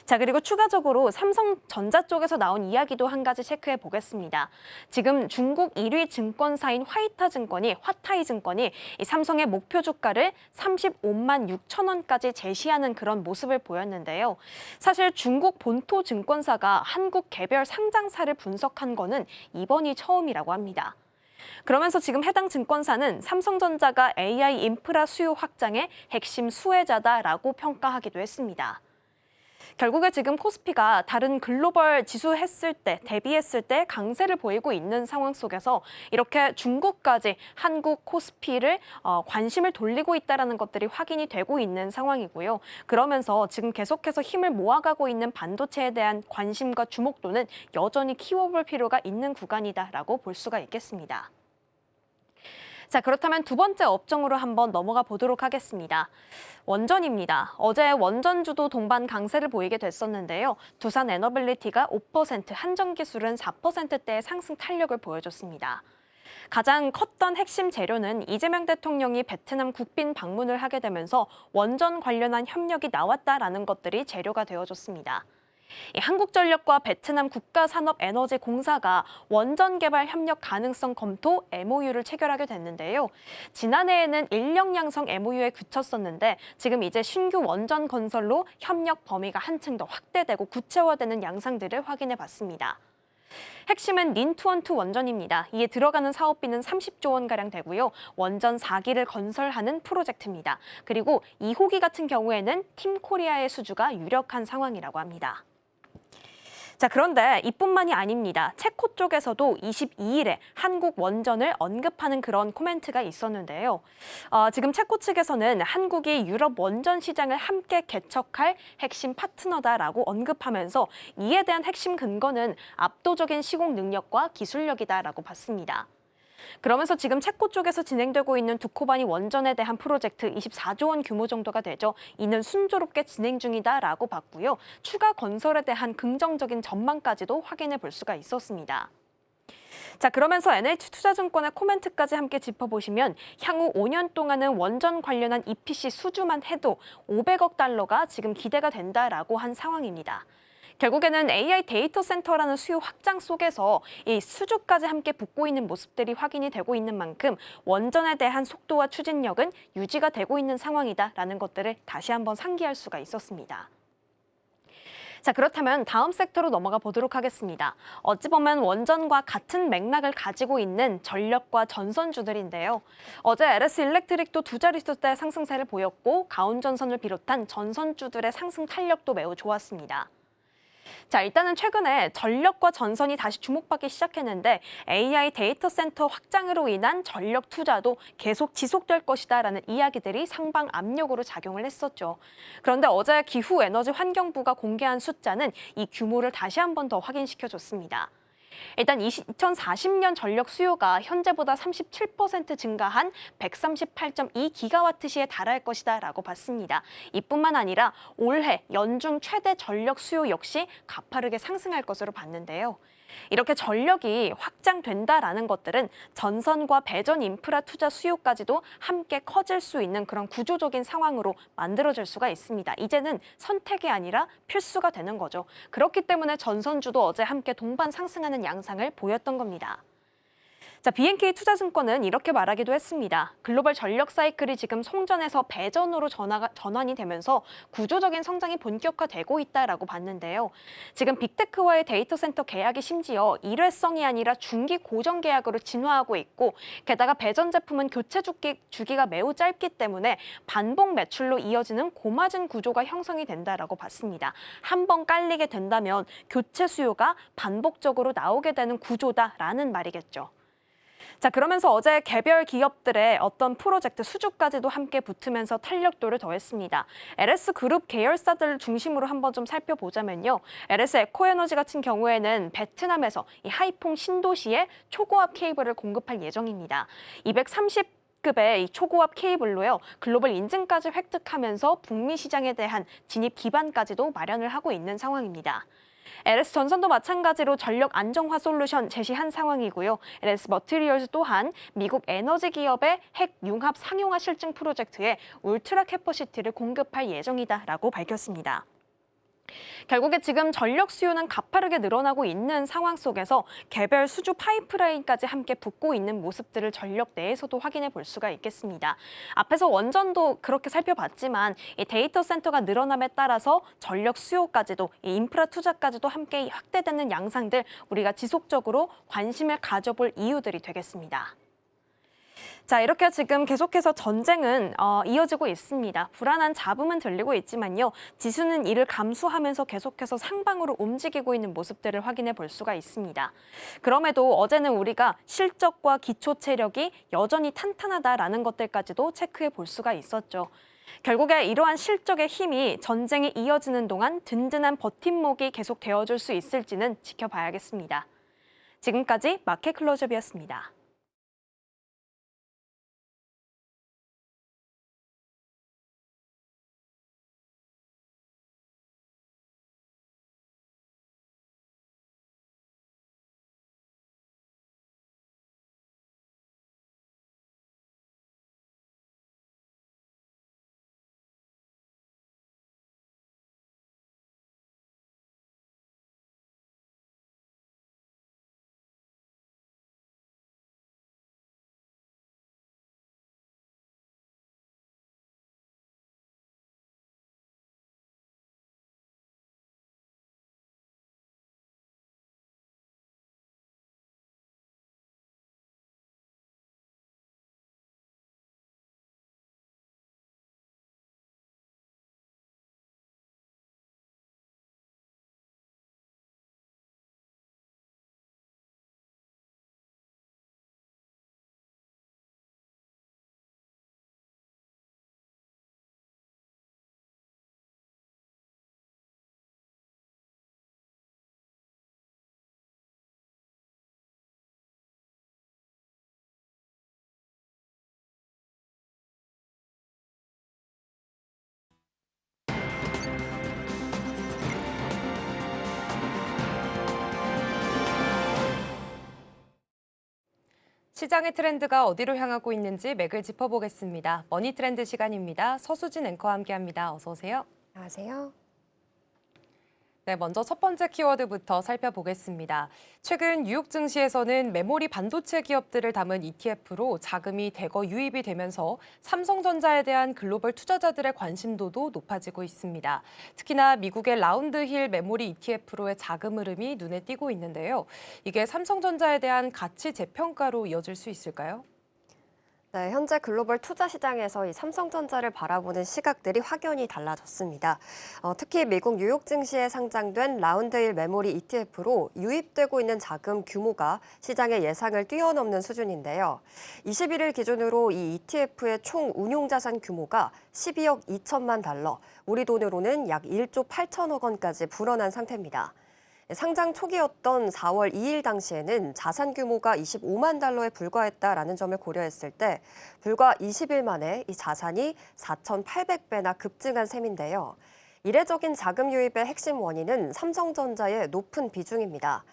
자, 그리고 추가적으로 삼성전자 쪽에서 나온 이야기도 한 가지 체크해 보겠습니다. 지금 중국 1위 증권사인 화타이증권이 이 삼성의 목표 주가를 35만 6천 원까지 제시하는 그런 모습을 보였는데요. 사실 중국 본토 증권사가 한국 개별 상장사를 분석한 거는 이번이 처음이라고 합니다. 그러면서 지금 해당 증권사는 삼성전자가 AI 인프라 수요 확장의 핵심 수혜자다라고 평가하기도 했습니다. 결국에 지금 코스피가 다른 글로벌 지수 대비했을 때 강세를 보이고 있는 상황 속에서 이렇게 중국까지 한국 코스피를 관심을 돌리고 있다는 것들이 확인이 되고 있는 상황이고요. 그러면서 지금 계속해서 힘을 모아가고 있는 반도체에 대한 관심과 주목도는 여전히 키워볼 필요가 있는 구간이다라고 볼 수가 있겠습니다. 자, 그렇다면 두 번째 업종으로 한번 넘어가 보도록 하겠습니다. 원전입니다. 어제 원전주도 동반 강세를 보이게 됐었는데요. 두산 에너빌리티가 5%, 한전기술은 4%대의 상승 탄력을 보여줬습니다. 가장 컸던 핵심 재료는 이재명 대통령이 베트남 국빈 방문을 하게 되면서 원전 관련한 협력이 나왔다라는 것들이 재료가 되어줬습니다. 한국전력과 베트남 국가산업에너지공사가 원전 개발 협력 가능성 검토 MOU를 체결하게 됐는데요. 지난해에는 인력 양성 MOU에 그쳤었는데 지금 이제 신규 원전 건설로 협력 범위가 한층 더 확대되고 구체화되는 양상들을 확인해 봤습니다. 핵심은 닌212 원전입니다. 이에 들어가는 사업비는 30조 원가량 되고요. 원전 4기를 건설하는 프로젝트입니다. 그리고 2호기 같은 경우에는 팀코리아의 수주가 유력한 상황이라고 합니다. 자, 그런데 이뿐만이 아닙니다. 체코 쪽에서도 22일에 한국 원전을 언급하는 그런 코멘트가 있었는데요. 지금 체코 측에서는 한국이 유럽 원전 시장을 함께 개척할 핵심 파트너다라고 언급하면서 이에 대한 핵심 근거는 압도적인 시공 능력과 기술력이다라고 봤습니다. 그러면서 지금 체코 쪽에서 진행되고 있는 두코바니 원전에 대한 프로젝트 24조 원 규모 정도가 되죠. 이는 순조롭게 진행 중이다라고 봤고요. 추가 건설에 대한 긍정적인 전망까지도 확인해 볼 수가 있었습니다. 자, 그러면서 NH투자증권의 코멘트까지 함께 짚어보시면 향후 5년 동안은 원전 관련한 EPC 수주만 해도 500억 달러가 지금 기대가 된다라고 한 상황입니다. 결국에는 AI 데이터 센터라는 수요 확장 속에서 이 수주까지 함께 붙고 있는 모습들이 확인이 되고 있는 만큼 원전에 대한 속도와 추진력은 유지가 되고 있는 상황이다라는 것들을 다시 한번 상기할 수가 있었습니다. 자, 그렇다면 다음 섹터로 넘어가 보도록 하겠습니다. 어찌 보면 원전과 같은 맥락을 가지고 있는 전력과 전선주들인데요. 어제 LS 일렉트릭도 두 자릿수대 상승세를 보였고 가온전선을 비롯한 전선주들의 상승 탄력도 매우 좋았습니다. 자, 일단은 최근에 전력과 전선이 다시 주목받기 시작했는데 AI 데이터 센터 확장으로 인한 전력 투자도 계속 지속될 것이다라는 이야기들이 상방 압력으로 작용을 했었죠. 그런데 어제 기후에너지환경부가 공개한 숫자는 이 규모를 다시 한 번 더 확인시켜줬습니다. 일단 2040년 전력 수요가 현재보다 37% 증가한 138.2기가와트시에 달할 것이다라고 봤습니다. 이뿐만 아니라 올해 연중 최대 전력 수요 역시 가파르게 상승할 것으로 봤는데요. 이렇게 전력이 확장된다라는 것들은 전선과 배전 인프라 투자 수요까지도 함께 커질 수 있는 그런 구조적인 상황으로 만들어질 수가 있습니다. 이제는 선택이 아니라 필수가 되는 거죠. 그렇기 때문에 전선주도 어제 함께 동반 상승하는 양상을 보였던 겁니다. 자, BNK 투자증권은 이렇게 말하기도 했습니다. 글로벌 전력 사이클이 지금 송전에서 배전으로 전환이 되면서 구조적인 성장이 본격화되고 있다라고 봤는데요. 지금 빅테크와의 데이터 센터 계약이 심지어 일회성이 아니라 중기 고정 계약으로 진화하고 있고 게다가 배전 제품은 교체 주기가 매우 짧기 때문에 반복 매출로 이어지는 고마진 구조가 형성이 된다라고 봤습니다. 한 번 깔리게 된다면 교체 수요가 반복적으로 나오게 되는 구조다라는 말이겠죠. 자, 그러면서 어제 개별 기업들의 어떤 프로젝트 수주까지도 함께 붙으면서 탄력도를 더했습니다. LS그룹 계열사들을 중심으로 한번 좀 살펴보자면요. LS 에코에너지 같은 경우에는 베트남에서 이 하이퐁 신도시에 초고압 케이블을 공급할 예정입니다. 급의 이 초고압 케이블로요. 글로벌 인증까지 획득하면서 북미 시장에 대한 진입 기반까지도 마련을 하고 있는 상황입니다. LS전선도 마찬가지로 전력 안정화 솔루션 제시한 상황이고요. LS 머티리얼즈 또한 미국 에너지 기업의 핵 융합 상용화 실증 프로젝트에 울트라 캐퍼시티를 공급할 예정이다라고 밝혔습니다. 결국에 지금 전력 수요는 가파르게 늘어나고 있는 상황 속에서 개별 수주 파이프라인까지 함께 붙고 있는 모습들을 전력 내에서도 확인해 볼 수가 있겠습니다. 앞에서 원전도 그렇게 살펴봤지만 이 데이터 센터가 늘어남에 따라서 전력 수요까지도 이 인프라 투자까지도 함께 확대되는 양상들 우리가 지속적으로 관심을 가져볼 이유들이 되겠습니다. 자, 이렇게 지금 계속해서 전쟁은 이어지고 있습니다. 불안한 잡음은 들리고 있지만요. 지수는 이를 감수하면서 계속해서 상방으로 움직이고 있는 모습들을 확인해 볼 수가 있습니다. 그럼에도 어제는 우리가 실적과 기초 체력이 여전히 탄탄하다라는 것들까지도 체크해 볼 수가 있었죠. 결국에 이러한 실적의 힘이 전쟁이 이어지는 동안 든든한 버팀목이 계속 되어줄 수 있을지는 지켜봐야겠습니다. 지금까지 마켓 클로즈업이었습니다. 시장의 트렌드가 어디로 향하고 있는지 맥을 짚어보겠습니다. 머니 트렌드 시간입니다. 서수진 앵커와 함께합니다. 어서 오세요. 안녕하세요. 네, 먼저 첫 번째 키워드부터 살펴보겠습니다. 최근 뉴욕 증시에서는 메모리 반도체 기업들을 담은 ETF로 자금이 대거 유입이 되면서 삼성전자에 대한 글로벌 투자자들의 관심도도 높아지고 있습니다. 특히나 미국의 라운드 힐 메모리 ETF로의 자금 흐름이 눈에 띄고 있는데요. 이게 삼성전자에 대한 가치 재평가로 이어질 수 있을까요? 네, 현재 글로벌 투자 시장에서 이 삼성전자를 바라보는 시각들이 확연히 달라졌습니다. 특히 미국 뉴욕 증시에 상장된 라운드힐 메모리 ETF로 유입되고 있는 자금 규모가 시장의 예상을 뛰어넘는 수준인데요. 21일 기준으로 이 ETF의 총 운용 자산 규모가 12억 2천만 달러, 우리 돈으로는 약 1조 8천억 원까지 불어난 상태입니다. 상장 초기였던 4월 2일 당시에는 자산 규모가 25만 달러에 불과했다라는 점을 고려했을 때 불과 20일 만에 이 자산이 4,800배나 급증한 셈인데요. 이례적인 자금 유입의 핵심 원인은 삼성전자의 높은 비중입니다.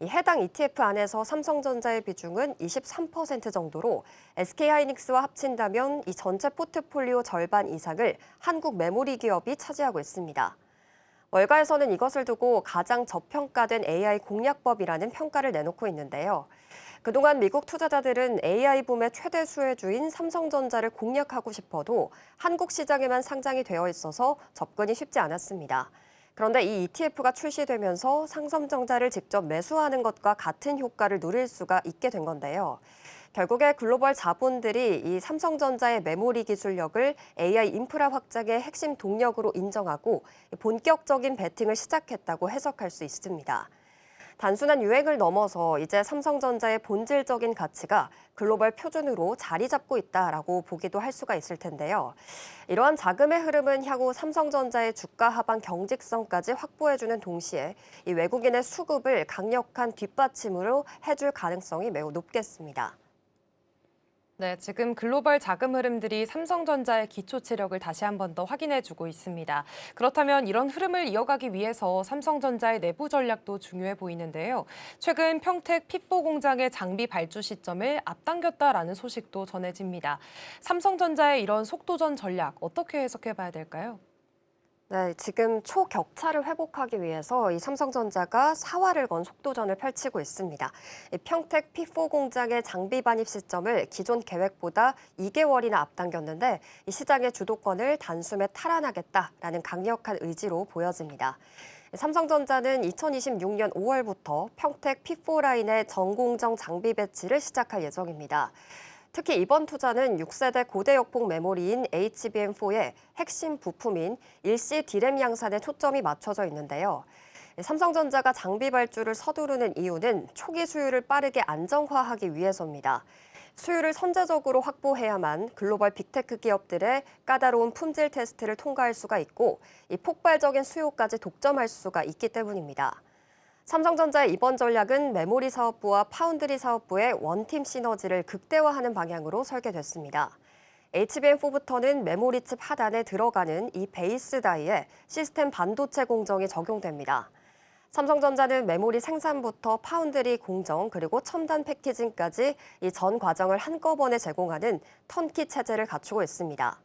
이 해당 ETF 안에서 삼성전자의 비중은 23% 정도로 SK하이닉스와 합친다면 이 전체 포트폴리오 절반 이상을 한국 메모리 기업이 차지하고 있습니다. 월가에서는 이것을 두고 가장 저평가된 AI 공략법이라는 평가를 내놓고 있는데요. 그동안 미국 투자자들은 AI 붐의 최대 수혜주인 삼성전자를 공략하고 싶어도 한국 시장에만 상장이 되어 있어서 접근이 쉽지 않았습니다. 그런데 이 ETF가 출시되면서 삼성전자를 직접 매수하는 것과 같은 효과를 누릴 수가 있게 된 건데요. 결국에 글로벌 자본들이 이 삼성전자의 메모리 기술력을 AI 인프라 확장의 핵심 동력으로 인정하고 본격적인 베팅을 시작했다고 해석할 수 있습니다. 단순한 유행을 넘어서 이제 삼성전자의 본질적인 가치가 글로벌 표준으로 자리 잡고 있다라고 보기도 할 수가 있을 텐데요. 이러한 자금의 흐름은 향후 삼성전자의 주가 하방 경직성까지 확보해주는 동시에 이 외국인의 수급을 강력한 뒷받침으로 해줄 가능성이 매우 높겠습니다. 네, 지금 글로벌 자금 흐름들이 삼성전자의 기초 체력을 다시 한 번 더 확인해주고 있습니다. 그렇다면 이런 흐름을 이어가기 위해서 삼성전자의 내부 전략도 중요해 보이는데요. 최근 평택 P4 공장의 장비 발주 시점을 앞당겼다라는 소식도 전해집니다. 삼성전자의 이런 속도전 전략 어떻게 해석해 봐야 될까요? 네, 지금 초격차를 회복하기 위해서 이 삼성전자가 사활을 건 속도전을 펼치고 있습니다. 이 평택 P4 공장의 장비 반입 시점을 기존 계획보다 2개월이나 앞당겼는데 이 시장의 주도권을 단숨에 탈환하겠다라는 강력한 의지로 보여집니다. 삼성전자는 2026년 5월부터 평택 P4 라인의 전공정 장비 배치를 시작할 예정입니다. 특히 이번 투자는 6세대 고대역폭 메모리인 HBM4의 핵심 부품인 일시 D램 양산에 초점이 맞춰져 있는데요. 삼성전자가 장비 발주를 서두르는 이유는 초기 수율을 빠르게 안정화하기 위해서입니다. 수율을 선제적으로 확보해야만 글로벌 빅테크 기업들의 까다로운 품질 테스트를 통과할 수가 있고 이 폭발적인 수요까지 독점할 수가 있기 때문입니다. 삼성전자의 이번 전략은 메모리 사업부와 파운드리 사업부의 원팀 시너지를 극대화하는 방향으로 설계됐습니다. HBM4부터는 메모리칩 하단에 들어가는 이 베이스 다이에 시스템 반도체 공정이 적용됩니다. 삼성전자는 메모리 생산부터 파운드리 공정 그리고 첨단 패키징까지 이 전 과정을 한꺼번에 제공하는 턴키 체제를 갖추고 있습니다.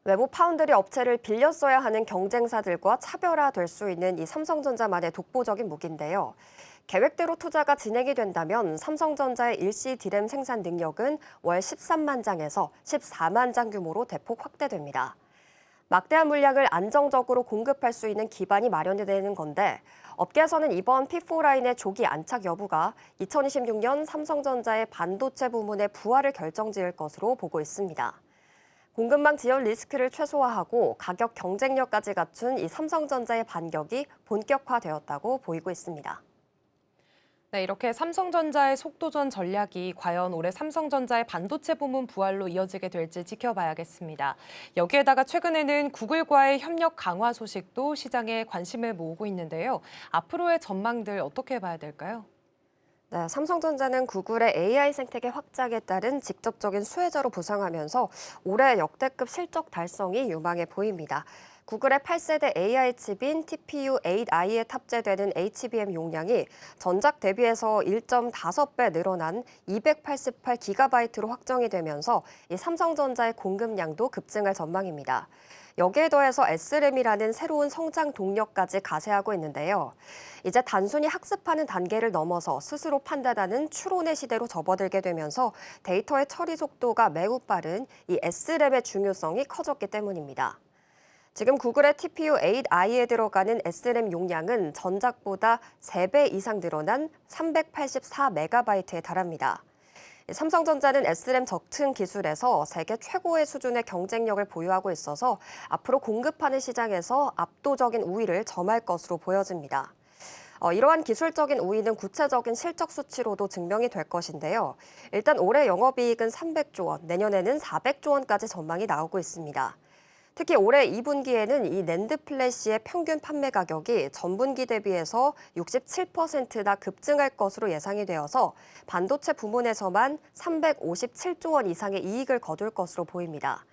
외부 파운드리 업체를 빌려 써야 하는 경쟁사들과 차별화될 수 있는 이 삼성전자만의 독보적인 무기인데요. 계획대로 투자가 진행이 된다면 삼성전자의 일시 D램 생산 능력은 월 13만 장에서 14만 장 규모로 대폭 확대됩니다. 막대한 물량을 안정적으로 공급할 수 있는 기반이 마련이 되는 건데 업계에서는 이번 P4 라인의 조기 안착 여부가 2026년 삼성전자의 반도체 부문의 부활을 결정지을 것으로 보고 있습니다. 공급망 지연 리스크를 최소화하고 가격 경쟁력까지 갖춘 이 삼성전자의 반격이 본격화되었다고 보이고 있습니다. 네, 이렇게 삼성전자의 속도전 전략이 과연 올해 삼성전자의 반도체 부문 부활로 이어지게 될지 지켜봐야겠습니다. 여기에다가 최근에는 구글과의 협력 강화 소식도 시장에 관심을 모으고 있는데요. 앞으로의 전망들 어떻게 봐야 될까요? 네, 삼성전자는 구글의 AI 생태계 확장에 따른 직접적인 수혜자로 부상하면서 올해 역대급 실적 달성이 유망해 보입니다. 구글의 8세대 AI 칩인 TPU-8i에 탑재되는 HBM 용량이 전작 대비해서 1.5배 늘어난 288GB로 확정이 되면서 이 삼성전자의 공급량도 급증할 전망입니다. 여기에 더해서 SRAM이라는 새로운 성장 동력까지 가세하고 있는데요. 이제 단순히 학습하는 단계를 넘어서 스스로 판단하는 추론의 시대로 접어들게 되면서 데이터의 처리 속도가 매우 빠른 이 SRAM의 중요성이 커졌기 때문입니다. 지금 구글의 TPU-8i에 들어가는 SRAM 용량은 전작보다 3배 이상 늘어난 384MB에 달합니다. 삼성전자는 SRAM 적층 기술에서 세계 최고의 수준의 경쟁력을 보유하고 있어서 앞으로 공급하는 시장에서 압도적인 우위를 점할 것으로 보여집니다. 이러한 기술적인 우위는 구체적인 실적 수치로도 증명이 될 것인데요. 일단 올해 영업이익은 300조 원, 내년에는 400조 원까지 전망이 나오고 있습니다. 특히 올해 2분기에는 이 낸드 플래시의 평균 판매 가격이 전분기 대비해서 67%나 급증할 것으로 예상이 되어서 반도체 부문에서만 357조 원 이상의 이익을 거둘 것으로 보입니다.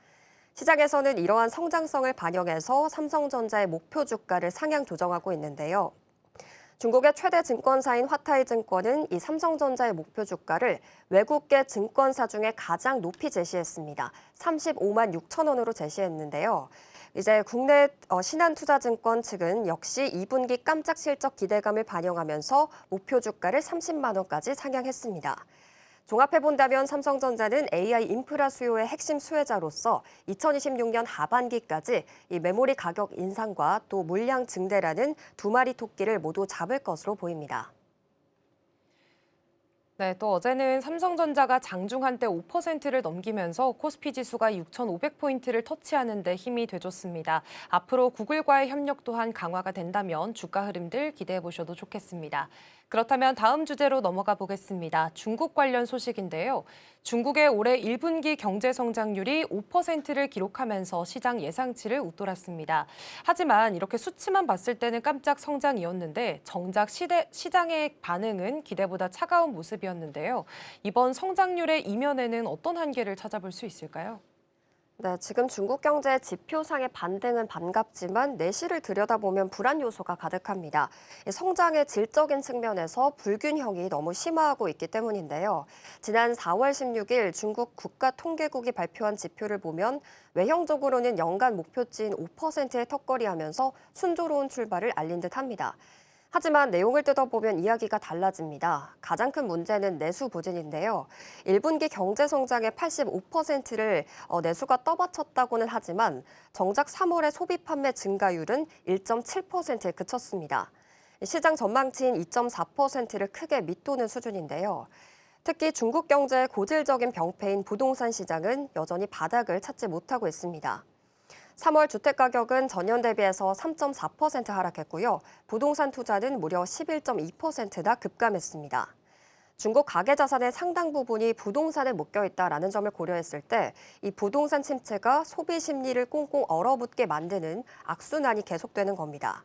시장에서는 이러한 성장성을 반영해서 삼성전자의 목표 주가를 상향 조정하고 있는데요. 중국의 최대 증권사인 화타이증권은 이 삼성전자의 목표 주가를 외국계 증권사 중에 가장 높이 제시했습니다. 35만 6천 원으로 제시했는데요. 이제 국내 신한투자증권 측은 역시 2분기 깜짝 실적 기대감을 반영하면서 목표 주가를 30만 원까지 상향했습니다. 종합해본다면 삼성전자는 AI 인프라 수요의 핵심 수혜자로서 2026년 하반기까지 이 메모리 가격 인상과 또 물량 증대라는 두 마리 토끼를 모두 잡을 것으로 보입니다. 네, 또 어제는 삼성전자가 장중 한때 5%를 넘기면서 코스피 지수가 6,500포인트를 터치하는 데 힘이 돼줬습니다. 앞으로 구글과의 협력 또한 강화가 된다면 주가 흐름들 기대해 보셔도 좋겠습니다. 그렇다면 다음 주제로 넘어가 보겠습니다. 중국 관련 소식인데요. 중국의 올해 1분기 경제 성장률이 5%를 기록하면서 시장 예상치를 웃돌았습니다. 하지만 이렇게 수치만 봤을 때는 깜짝 성장이었는데 정작 시장의 반응은 기대보다 차가운 모습이었는데요. 이번 성장률의 이면에는 어떤 한계를 찾아볼 수 있을까요? 네, 지금 중국 경제 지표상의 반등은 반갑지만 내실을 들여다보면 불안 요소가 가득합니다. 이 성장의 질적인 측면에서 불균형이 너무 심화하고 있기 때문인데요. 지난 4월 16일 중국 국가통계국이 발표한 지표를 보면 외형적으로는 연간 목표치인 5%에 턱걸이하면서 순조로운 출발을 알린 듯합니다. 하지만 내용을 뜯어보면 이야기가 달라집니다. 가장 큰 문제는 내수 부진인데요. 1분기 경제 성장의 85%를 내수가 떠받쳤다고는 하지만 정작 3월의 소비 판매 증가율은 1.7%에 그쳤습니다. 시장 전망치인 2.4%를 크게 밑도는 수준인데요. 특히 중국 경제의 고질적인 병폐인 부동산 시장은 여전히 바닥을 찾지 못하고 있습니다. 3월 주택가격은 전년 대비해서 3.4% 하락했고요. 부동산 투자는 무려 11.2%나 급감했습니다. 중국 가계자산의 상당 부분이 부동산에 묶여 있다라는 점을 고려했을 때 이 부동산 침체가 소비 심리를 꽁꽁 얼어붙게 만드는 악순환이 계속되는 겁니다.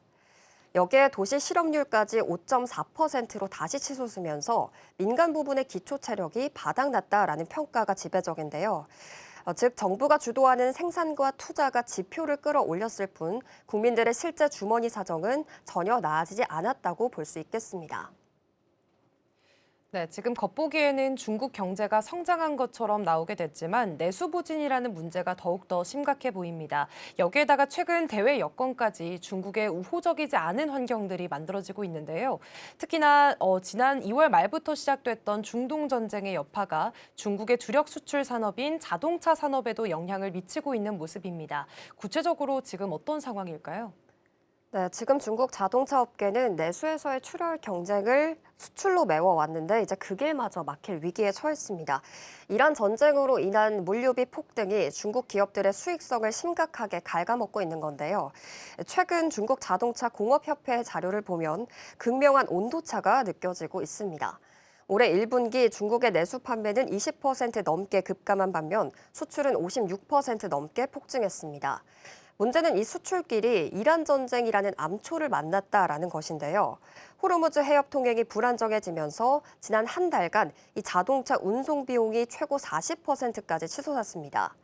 여기에 도시 실업률까지 5.4%로 다시 치솟으면서 민간 부분의 기초 체력이 바닥났다라는 평가가 지배적인데요. 즉 정부가 주도하는 생산과 투자가 지표를 끌어올렸을 뿐 국민들의 실제 주머니 사정은 전혀 나아지지 않았다고 볼 수 있겠습니다. 네, 지금 겉보기에는 중국 경제가 성장한 것처럼 나오게 됐지만 내수 부진이라는 문제가 더욱더 심각해 보입니다. 여기에다가 최근 대외 여건까지 중국의 우호적이지 않은 환경들이 만들어지고 있는데요. 특히나 지난 2월 말부터 시작됐던 중동 전쟁의 여파가 중국의 주력 수출 산업인 자동차 산업에도 영향을 미치고 있는 모습입니다. 구체적으로 지금 어떤 상황일까요? 네, 지금 중국 자동차 업계는 내수에서의 출혈 경쟁을 수출로 메워왔는데 이제 그 길마저 막힐 위기에 처했습니다. 이란 전쟁으로 인한 물류비 폭등이 중국 기업들의 수익성을 심각하게 갉아먹고 있는 건데요. 최근 중국 자동차 공업협회 자료를 보면 극명한 온도차가 느껴지고 있습니다. 올해 1분기 중국의 내수 판매는 20% 넘게 급감한 반면 수출은 56% 넘게 폭증했습니다. 문제는 이 수출길이 이란 전쟁이라는 암초를 만났다라는 것인데요. 호르무즈 해협 통행이 불안정해지면서 지난 한 달간 이 자동차 운송 비용이 최고 40%까지 치솟았습니다.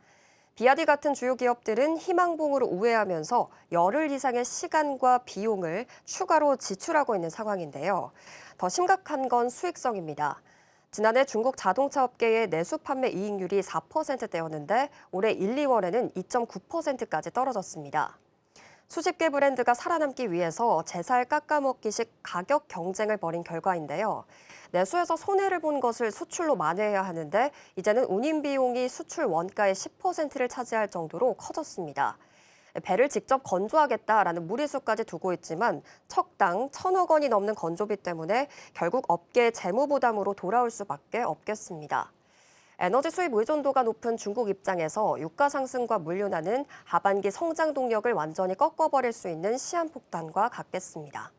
비아디 같은 주요 기업들은 희망봉으로 우회하면서 열흘 이상의 시간과 비용을 추가로 지출하고 있는 상황인데요. 더 심각한 건 수익성입니다. 지난해 중국 자동차 업계의 내수 판매 이익률이 4%대였는데 올해 1, 2월에는 2.9%까지 떨어졌습니다. 수십 개 브랜드가 살아남기 위해서 제살 깎아먹기식 가격 경쟁을 벌인 결과인데요. 내수에서 손해를 본 것을 수출로 만회해야 하는데 이제는 운임 비용이 수출 원가의 10%를 차지할 정도로 커졌습니다. 배를 직접 건조하겠다라는 무리수까지 두고 있지만 척당 1,000억 원이 넘는 건조비 때문에 결국 업계의 재무 부담으로 돌아올 수밖에 없겠습니다. 에너지 수입 의존도가 높은 중국 입장에서 유가 상승과 물류난은 하반기 성장 동력을 완전히 꺾어버릴 수 있는 시한폭탄과 같겠습니다.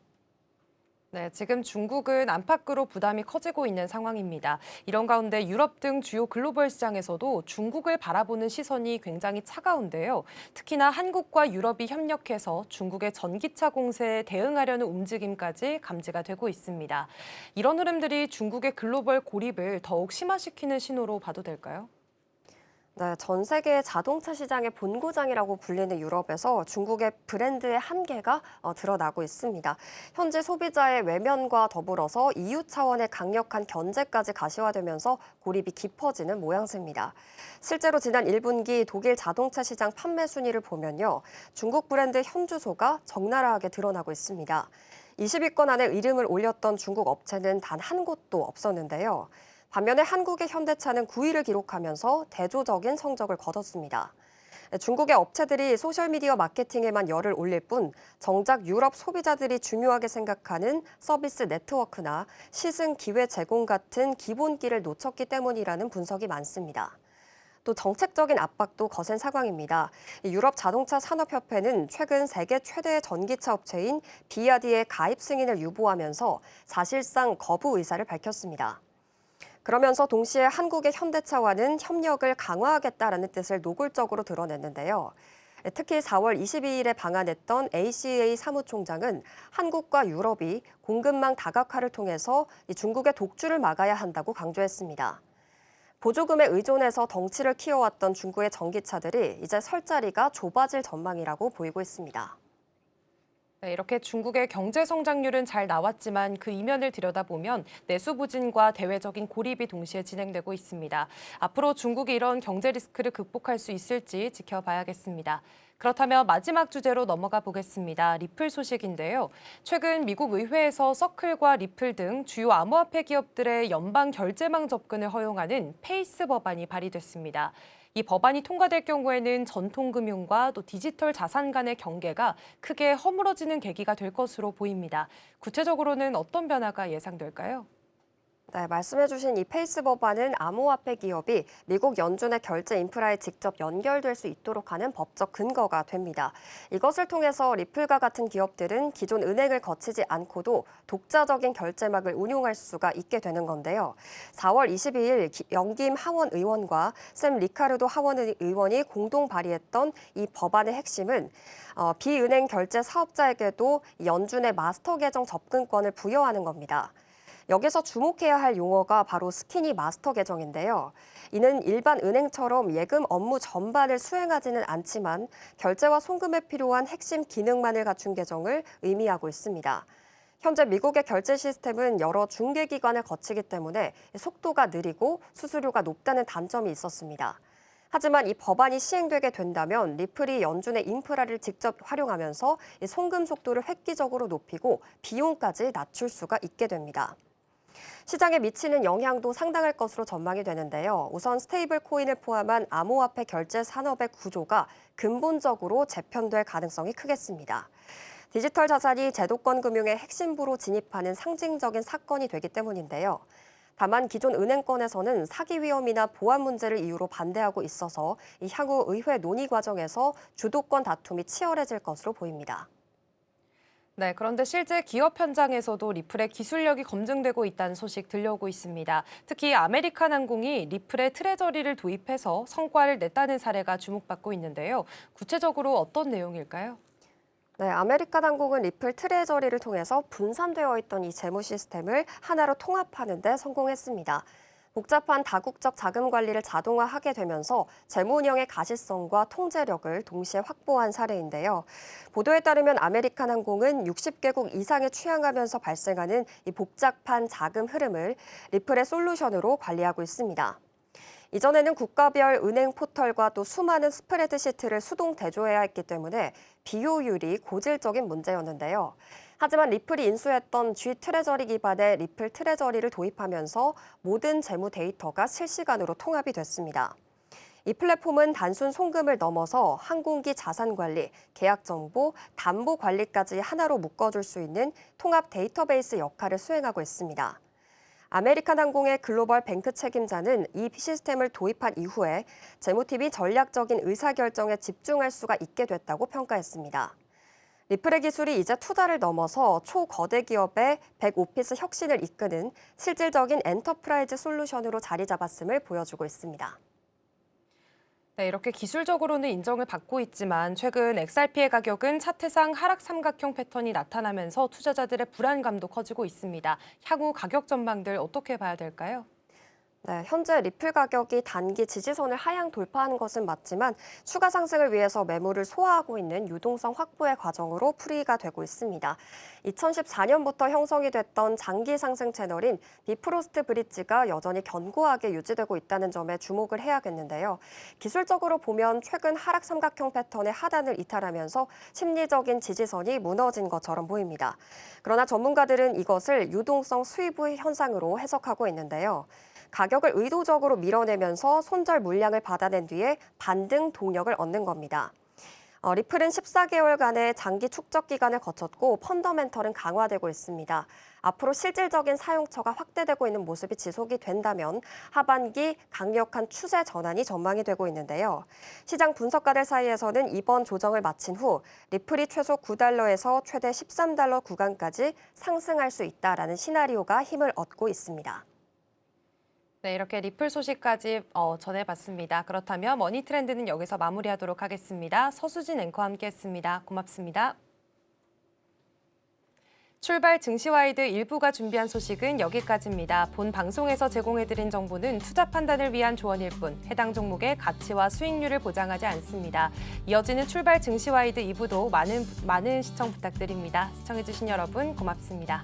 네, 지금 중국은 안팎으로 부담이 커지고 있는 상황입니다. 이런 가운데 유럽 등 주요 글로벌 시장에서도 중국을 바라보는 시선이 굉장히 차가운데요. 특히나 한국과 유럽이 협력해서 중국의 전기차 공세에 대응하려는 움직임까지 감지가 되고 있습니다. 이런 흐름들이 중국의 글로벌 고립을 더욱 심화시키는 신호로 봐도 될까요? 네, 전 세계 자동차 시장의 본고장이라고 불리는 유럽에서 중국의 브랜드의 한계가 드러나고 있습니다. 현재 소비자의 외면과 더불어서 EU 차원의 강력한 견제까지 가시화되면서 고립이 깊어지는 모양새입니다. 실제로 지난 1분기 독일 자동차 시장 판매 순위를 보면요. 중국 브랜드 현주소가 적나라하게 드러나고 있습니다. 20위권 안에 이름을 올렸던 중국 업체는 단 한 곳도 없었는데요. 반면에 한국의 현대차는 9위를 기록하면서 대조적인 성적을 거뒀습니다. 중국의 업체들이 소셜미디어 마케팅에만 열을 올릴 뿐 정작 유럽 소비자들이 중요하게 생각하는 서비스 네트워크나 시승 기회 제공 같은 기본기를 놓쳤기 때문이라는 분석이 많습니다. 또 정책적인 압박도 거센 상황입니다. 유럽 자동차 산업협회는 최근 세계 최대의 전기차 업체인 비아디의 가입 승인을 유보하면서 사실상 거부 의사를 밝혔습니다. 그러면서 동시에 한국의 현대차와는 협력을 강화하겠다라는 뜻을 노골적으로 드러냈는데요. 특히 4월 22일에 방한했던 ACA 사무총장은 한국과 유럽이 공급망 다각화를 통해서 중국의 독주를 막아야 한다고 강조했습니다. 보조금에 의존해서 덩치를 키워왔던 중국의 전기차들이 이제 설 자리가 좁아질 전망이라고 보이고 있습니다. 네, 이렇게 중국의 경제 성장률은 잘 나왔지만 그 이면을 들여다보면 내수 부진과 대외적인 고립이 동시에 진행되고 있습니다. 앞으로 중국이 이런 경제 리스크를 극복할 수 있을지 지켜봐야겠습니다. 그렇다면 마지막 주제로 넘어가 보겠습니다. 리플 소식인데요. 최근 미국 의회에서 서클과 리플 등 주요 암호화폐 기업들의 연방 결제망 접근을 허용하는 페이스 법안이 발의됐습니다. 이 법안이 통과될 경우에는 전통금융과 또 디지털 자산 간의 경계가 크게 허물어지는 계기가 될 것으로 보입니다. 구체적으로는 어떤 변화가 예상될까요? 네, 말씀해주신 이 페이스 법안은 암호화폐 기업이 미국 연준의 결제 인프라에 직접 연결될 수 있도록 하는 법적 근거가 됩니다. 이것을 통해서 리플과 같은 기업들은 기존 은행을 거치지 않고도 독자적인 결제막을 운용할 수가 있게 되는 건데요. 4월 22일 영김 하원 의원과 샘 리카르도 하원 의원이 공동 발의했던 이 법안의 핵심은 비은행 결제 사업자에게도 연준의 마스터 계정 접근권을 부여하는 겁니다. 여기서 주목해야 할 용어가 바로 스키니 마스터 계정인데요. 이는 일반 은행처럼 예금 업무 전반을 수행하지는 않지만 결제와 송금에 필요한 핵심 기능만을 갖춘 계정을 의미하고 있습니다. 현재 미국의 결제 시스템은 여러 중개기관을 거치기 때문에 속도가 느리고 수수료가 높다는 단점이 있었습니다. 하지만 이 법안이 시행되게 된다면 리플이 연준의 인프라를 직접 활용하면서 송금 속도를 획기적으로 높이고 비용까지 낮출 수가 있게 됩니다. 시장에 미치는 영향도 상당할 것으로 전망이 되는데요. 우선 스테이블 코인을 포함한 암호화폐 결제 산업의 구조가 근본적으로 재편될 가능성이 크겠습니다. 디지털 자산이 제도권 금융의 핵심부로 진입하는 상징적인 사건이 되기 때문인데요. 다만 기존 은행권에서는 사기 위험이나 보안 문제를 이유로 반대하고 있어서 향후 의회 논의 과정에서 주도권 다툼이 치열해질 것으로 보입니다. 네, 그런데 실제 기업 현장에서도 리플의 기술력이 검증되고 있다는 소식 들려오고 있습니다. 특히 아메리칸 항공이 리플의 트레저리를 도입해서 성과를 냈다는 사례가 주목받고 있는데요. 구체적으로 어떤 내용일까요? 네, 아메리칸 항공은 리플 트레저리를 통해서 분산되어 있던 이 재무 시스템을 하나로 통합하는 데 성공했습니다. 복잡한 다국적 자금 관리를 자동화하게 되면서 재무 운영의 가시성과 통제력을 동시에 확보한 사례인데요. 보도에 따르면 아메리칸 항공은 60개국 이상에 취항하면서 발생하는 이 복잡한 자금 흐름을 리플의 솔루션으로 관리하고 있습니다. 이전에는 국가별 은행 포털과 또 수많은 스프레드 시트를 수동 대조해야 했기 때문에 비효율이 고질적인 문제였는데요. 하지만 리플이 인수했던 G 트레저리 기반의 리플 트레저리를 도입하면서 모든 재무 데이터가 실시간으로 통합이 됐습니다. 이 플랫폼은 단순 송금을 넘어서 항공기 자산 관리, 계약 정보, 담보 관리까지 하나로 묶어줄 수 있는 통합 데이터베이스 역할을 수행하고 있습니다. 아메리칸 항공의 글로벌 뱅크 책임자는 이 시스템을 도입한 이후에 재무팀이 전략적인 의사결정에 집중할 수가 있게 됐다고 평가했습니다. 리플의 기술이 이제 투자를 넘어서 초거대 기업의 백오피스 혁신을 이끄는 실질적인 엔터프라이즈 솔루션으로 자리 잡았음을 보여주고 있습니다. 네, 이렇게 기술적으로는 인정을 받고 있지만 최근 XRP의 가격은 차트상 하락 삼각형 패턴이 나타나면서 투자자들의 불안감도 커지고 있습니다. 향후 가격 전망들 어떻게 봐야 될까요? 네, 현재 리플 가격이 단기 지지선을 하향 돌파하는 것은 맞지만 추가 상승을 위해서 매물을 소화하고 있는 유동성 확보의 과정으로 풀이가 되고 있습니다. 2014년부터 형성이 됐던 장기 상승 채널인 비프로스트 브릿지가 여전히 견고하게 유지되고 있다는 점에 주목을 해야겠는데요. 기술적으로 보면 최근 하락 삼각형 패턴의 하단을 이탈하면서 심리적인 지지선이 무너진 것처럼 보입니다. 그러나 전문가들은 이것을 유동성 수위부 현상으로 해석하고 있는데요. 가격을 의도적으로 밀어내면서 손절 물량을 받아낸 뒤에 반등 동력을 얻는 겁니다. 리플은 14개월간의 장기 축적 기간을 거쳤고 펀더멘털은 강화되고 있습니다. 앞으로 실질적인 사용처가 확대되고 있는 모습이 지속이 된다면 하반기 강력한 추세 전환이 전망이 되고 있는데요. 시장 분석가들 사이에서는 이번 조정을 마친 후 리플이 최소 9달러에서 최대 13달러 구간까지 상승할 수 있다라는 시나리오가 힘을 얻고 있습니다. 네, 이렇게 리플 소식까지 전해봤습니다. 그렇다면 머니트렌드는 여기서 마무리하도록 하겠습니다. 서수진 앵커와 함께했습니다. 고맙습니다. 출발 증시와이드 일부가 준비한 소식은 여기까지입니다. 본 방송에서 제공해드린 정보는 투자 판단을 위한 조언일 뿐 해당 종목의 가치와 수익률을 보장하지 않습니다. 이어지는 출발 증시와이드 2부도 많은 시청 부탁드립니다. 시청해주신 여러분 고맙습니다.